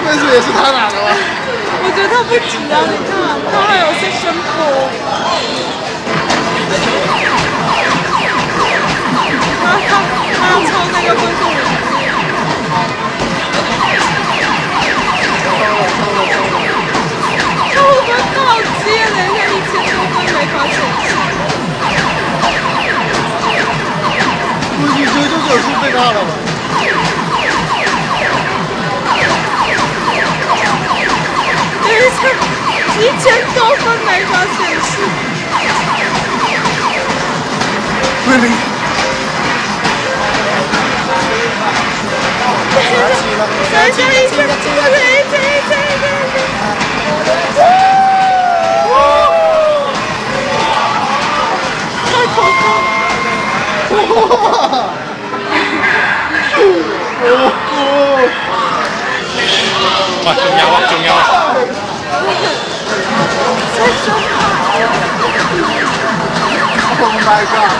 分数也是他拿的吗？我觉得他不止啊，你看，他还有section 4。他要超那个分数。他会不会告诫人家1000多分没法显示？估计999是最大的吧。1000多分没法显示。Really？ 等一下，太恐怖！哇，仲有啊，仲有啊！Oh my god！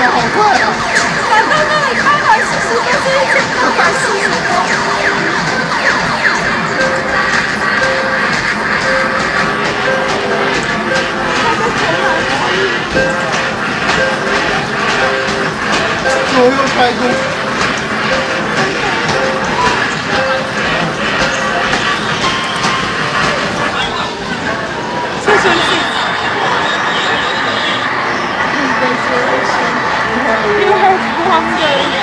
好快啊！难道那里840分是1640分？左右开弓。谢谢你。You have wonder.